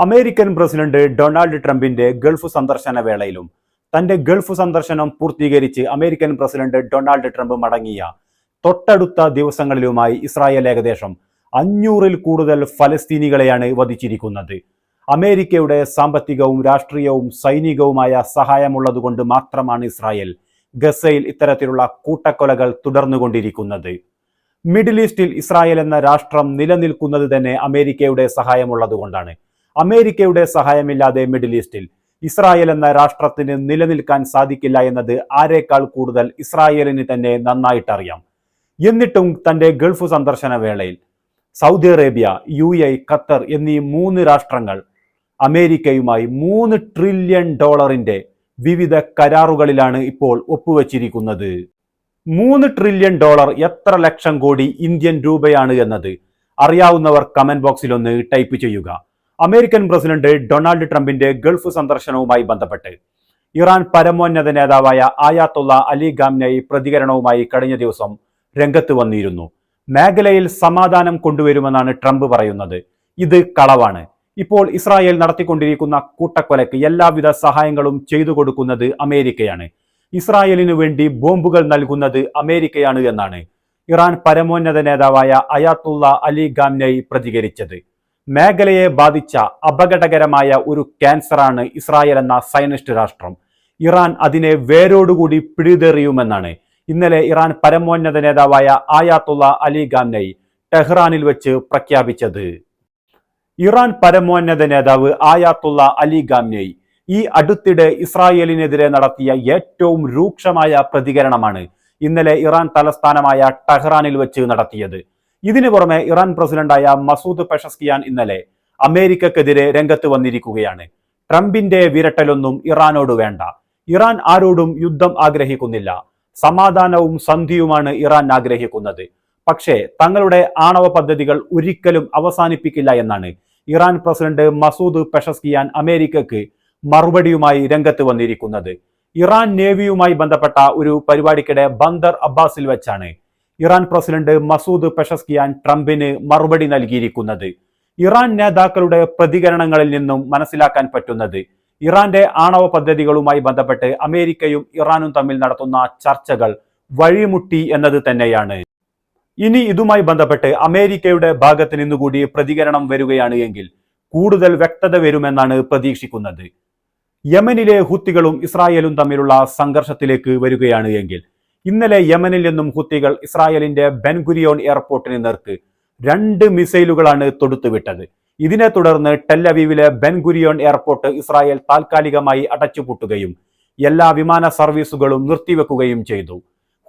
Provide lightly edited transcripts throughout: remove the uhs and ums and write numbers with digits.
American president Donald ട്രംപിന്റെ Gulf സന്ദർശന വേളയിലും തന്റെ ഗൾഫ് സന്ദർശനം പൂർത്തീകരിച്ച് അമേരിക്കൻ പ്രസിഡന്റ് ഡൊണാൾഡ് ട്രംപ് മടങ്ങിയ തൊട്ടടുത്ത ദിവസങ്ങളിലുമായി ഇസ്രായേൽ ഏകദേശം 500-ൽ കൂടുതൽ ഫലസ്തീനികളെയാണ് വധിച്ചിരിക്കുന്നത്. അമേരിക്കയുടെ സാമ്പത്തികവും രാഷ്ട്രീയവും സൈനികവുമായ സഹായമുള്ളതുകൊണ്ട് മാത്രമാണ് ഇസ്രായേൽ ഗസയിൽ ഇത്തരത്തിലുള്ള കൂട്ടക്കൊലകൾ തുടർന്നുകൊണ്ടിരിക്കുന്നത്. മിഡിൽ ഈസ്റ്റിൽ ഇസ്രായേൽ എന്ന രാഷ്ട്രം നിലനിൽക്കുന്നത് തന്നെ അമേരിക്കയുടെ സഹായമുള്ളതുകൊണ്ടാണ്. അമേരിക്കയുടെ സഹായമില്ലാതെ മിഡിൽ ഈസ്റ്റിൽ ഇസ്രായേൽ എന്ന രാഷ്ട്രത്തിന് നിലനിൽക്കാൻ സാധിക്കില്ല എന്നത് ആരേക്കാൾ കൂടുതൽ ഇസ്രായേലിന് തന്നെ നന്നായിട്ടറിയാം. എന്നിട്ടും തന്റെ ഗൾഫ് സന്ദർശന വേളയിൽ സൗദി അറേബ്യ, UAE, ഖത്തർ എന്നീ 3 രാഷ്ട്രങ്ങൾ അമേരിക്കയുമായി $3 ട്രില്യൺ വിവിധ കരാറുകളിലാണ് ഇപ്പോൾ ഒപ്പുവെച്ചിരിക്കുന്നത്. $3 ട്രില്യൺ എത്ര ലക്ഷം കോടി ഇന്ത്യൻ രൂപയാണ് എന്നത് അറിയാവുന്നവർ കമന്റ് ബോക്സിൽ ഒന്ന് ടൈപ്പ് ചെയ്യുക. അമേരിക്കൻ പ്രസിഡന്റ് ഡൊണാൾഡ് ട്രംപിന്റെ ഗൾഫ് സന്ദർശനവുമായി ബന്ധപ്പെട്ട് ഇറാൻ പരമോന്നത നേതാവായ ആയാത്തുള്ള അലി ഖാംനെയി പ്രതികരണവുമായി കഴിഞ്ഞ ദിവസം രംഗത്ത് വന്നിരുന്നു. മേഖലയിൽ സമാധാനം കൊണ്ടുവരുമെന്നാണ് ട്രംപ് പറയുന്നത്. ഇത് കളവാണ്. ഇപ്പോൾ ഇസ്രായേൽ നടത്തിക്കൊണ്ടിരിക്കുന്ന കൂട്ടക്കൊലയ്ക്ക് എല്ലാവിധ സഹായങ്ങളും ചെയ്തു കൊടുക്കുന്നത് അമേരിക്കയാണ്. ഇസ്രായേലിനു വേണ്ടി ബോംബുകൾ നൽകുന്നത് അമേരിക്കയാണ് എന്നാണ് ഇറാൻ പരമോന്നത നേതാവായ അയാത്തുള്ള അലി ഖാംനെയി പ്രതികരിച്ചത്. മേഖലയെ ബാധിച്ച അപകടകരമായ ഒരു ക്യാൻസറാണ് ഇസ്രായേൽ എന്ന സയനിസ്റ്റ് രാഷ്ട്രം. ഇറാൻ അതിനെ വേരോടുകൂടി പിഴുതെറിയുമെന്നാണ് ഇന്നലെ ഇറാൻ പരമോന്നത നേതാവായ ആയാത്തുള്ള അലി ഖാംനെയി ടെഹ്റാനിൽ വെച്ച് പ്രഖ്യാപിച്ചത്. ഇറാൻ പരമോന്നത നേതാവ് ആയാത്തുള്ള അലി ഖാംനെയി ഈ അടുത്തിടെ ഇസ്രായേലിനെതിരെ നടത്തിയ ഏറ്റവും രൂക്ഷമായ പ്രതികരണമാണ് ഇന്നലെ ഇറാൻ തലസ്ഥാനമായ ടെഹ്റാനിൽ വെച്ച് നടത്തിയത്. ഇതിനു പുറമെ ഇറാൻ പ്രസിഡന്റായ മസൂദ് പെഷസ്കിയാൻ ഇന്നലെ അമേരിക്കക്കെതിരെ രംഗത്ത് വന്നിരിക്കുകയാണ്. ട്രംപിന്റെ വിരട്ടലൊന്നും ഇറാനോട് വേണ്ട. ഇറാൻ ആരോടും യുദ്ധം ആഗ്രഹിക്കുന്നില്ല. സമാധാനവും സന്ധിയുമാണ് ഇറാൻ ആഗ്രഹിക്കുന്നത്. പക്ഷേ തങ്ങളുടെ ആണവ പദ്ധതികൾ ഒരിക്കലും അവസാനിപ്പിക്കില്ല എന്നാണ് ഇറാൻ പ്രസിഡന്റ് മസൂദ് പെഷസ്കിയാൻ അമേരിക്കക്ക് മറുപടിയുമായി രംഗത്ത് വന്നിരിക്കുന്നത്. ഇറാൻ നേവിയുമായി ബന്ധപ്പെട്ട ഒരു പരിപാടിക്കിടെ ബന്ദർ അബ്ബാസിൽ വെച്ചാണ് ഇറാൻ പ്രസിഡന്റ് മസൂദ് പെഷസ്കിയാൻ ട്രംപിന് മറുപടി നൽകിയിരിക്കുന്നത്. ഇറാൻ നേതാക്കളുടെ പ്രതികരണങ്ങളിൽ നിന്നും മനസ്സിലാക്കാൻ പറ്റുന്നത് ഇറാന്റെ ആണവ പദ്ധതികളുമായി ബന്ധപ്പെട്ട് അമേരിക്കയും ഇറാനും തമ്മിൽ നടത്തുന്ന ചർച്ചകൾ വഴിമുട്ടി എന്നത് തന്നെയാണ്. ഇനി ഇതുമായി ബന്ധപ്പെട്ട് അമേരിക്കയുടെ ഭാഗത്ത് നിന്നുകൂടി പ്രതികരണം വരികയാണ് എങ്കിൽ കൂടുതൽ വ്യക്തത വരുമെന്നാണ് പ്രതീക്ഷിക്കുന്നത്. യമനിലെ ഹൂത്തികളും ഇസ്രായേലും തമ്മിലുള്ള സംഘർഷത്തിലേക്ക് വരികയാണ് എങ്കിൽ ഇന്നലെ യമനിൽ നിന്നും ഹൂത്തികൾ ഇസ്രായേലിന്റെ ബെൻഗുരിയോൺ എയർപോർട്ടിന് നേർക്ക് 2 മിസൈലുകളാണ് തൊടുത്തുവിട്ടത്. ഇതിനെ തുടർന്ന് ടെല്ലവീവിലെ ബെൻഗുരിയോൺ എയർപോർട്ട് ഇസ്രായേൽ താൽക്കാലികമായി അടച്ചുപൂട്ടുകയും എല്ലാ വിമാന സർവീസുകളും നിർത്തിവെക്കുകയും ചെയ്തു.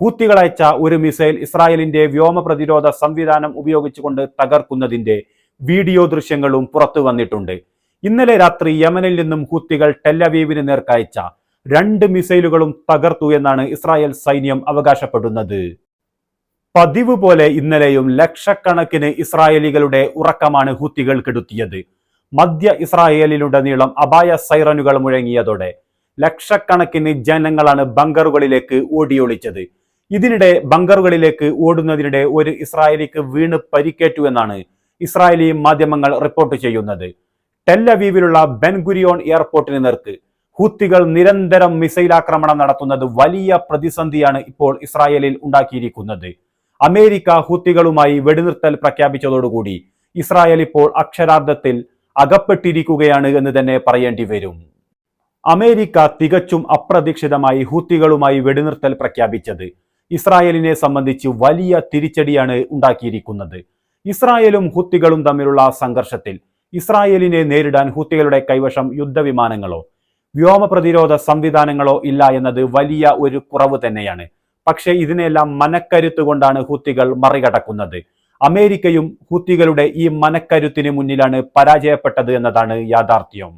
ഹൂത്തികൾ അയച്ച ഒരു മിസൈൽ ഇസ്രായേലിന്റെ വ്യോമ പ്രതിരോധ സംവിധാനം ഉപയോഗിച്ചുകൊണ്ട് തകർക്കുന്നതിന്റെ വീഡിയോ ദൃശ്യങ്ങളും പുറത്തു വന്നിട്ടുണ്ട്. ഇന്നലെ രാത്രി യമനിൽ നിന്നും ഹൂത്തികൾ ടെല്ലവീവിന് നേർക്കയച്ച 2 മിസൈലുകളും തകർത്തു എന്നാണ് ഇസ്രായേൽ സൈന്യം അവകാശപ്പെടുന്നത്. പതിവ് പോലെ ഇന്നലെയും ലക്ഷക്കണക്കിന് ഇസ്രായേലികളുടെ ഉറക്കമാണ് ഹൂത്തികൾ കെടുത്തിയത്. മധ്യ ഇസ്രായേലിലുടനീളം അപായ സൈറനുകൾ മുഴങ്ങിയതോടെ ലക്ഷക്കണക്കിന് ജനങ്ങളാണ് ബങ്കറുകളിലേക്ക് ഓടിയൊളിച്ചത്. ഇതിനിടെ ബങ്കറുകളിലേക്ക് ഓടുന്നതിനിടെ ഒരു ഇസ്രായേലിക്ക് വീണ് പരിക്കേറ്റു എന്നാണ് ഇസ്രായേലി മാധ്യമങ്ങൾ റിപ്പോർട്ട് ചെയ്യുന്നത്. ടെല്ലവീവിലുള്ള ബെൻഗുരിയോൺ എയർപോർട്ടിന് നേർക്ക് ഹൂത്തികൾ നിരന്തരം മിസൈൽ ആക്രമണം നടത്തുന്നത് വലിയ പ്രതിസന്ധിയാണ് ഇപ്പോൾ ഇസ്രായേലിൽ ഉണ്ടാക്കിയിരിക്കുന്നത്. അമേരിക്ക ഹൂത്തികളുമായി വെടിനിർത്തൽ പ്രഖ്യാപിച്ചതോടുകൂടി ഇസ്രായേൽ ഇപ്പോൾ അക്ഷരാർത്ഥത്തിൽ അകപ്പെട്ടിരിക്കുകയാണ് എന്ന് തന്നെ പറയേണ്ടി വരും. അമേരിക്ക തികച്ചും അപ്രതീക്ഷിതമായി ഹൂത്തികളുമായി വെടിനിർത്തൽ പ്രഖ്യാപിച്ചത് ഇസ്രായേലിനെ സംബന്ധിച്ച് വലിയ തിരിച്ചടിയാണ് ഉണ്ടാക്കിയിരിക്കുന്നത്. ഇസ്രായേലും ഹൂത്തികളും തമ്മിലുള്ള സംഘർഷത്തിൽ ഇസ്രായേലിനെ നേരിടാൻ ഹൂത്തികളുടെ കൈവശം യുദ്ധവിമാനങ്ങളോ വ്യോമ പ്രതിരോധ സംവിധാനങ്ങളോ ഇല്ല എന്നത് വലിയ ഒരു കുറവ് തന്നെയാണ്. പക്ഷേ ഇതിനെല്ലാം മനക്കരുത്ത് കൊണ്ടാണ് ഹൂത്തികൾ മറികടക്കുന്നത്. അമേരിക്കയും ഹൂത്തികളുടെ ഈ മനക്കരുത്തിന് മുന്നിലാണ് പരാജയപ്പെട്ടത് എന്നതാണ് യാഥാർത്ഥ്യം.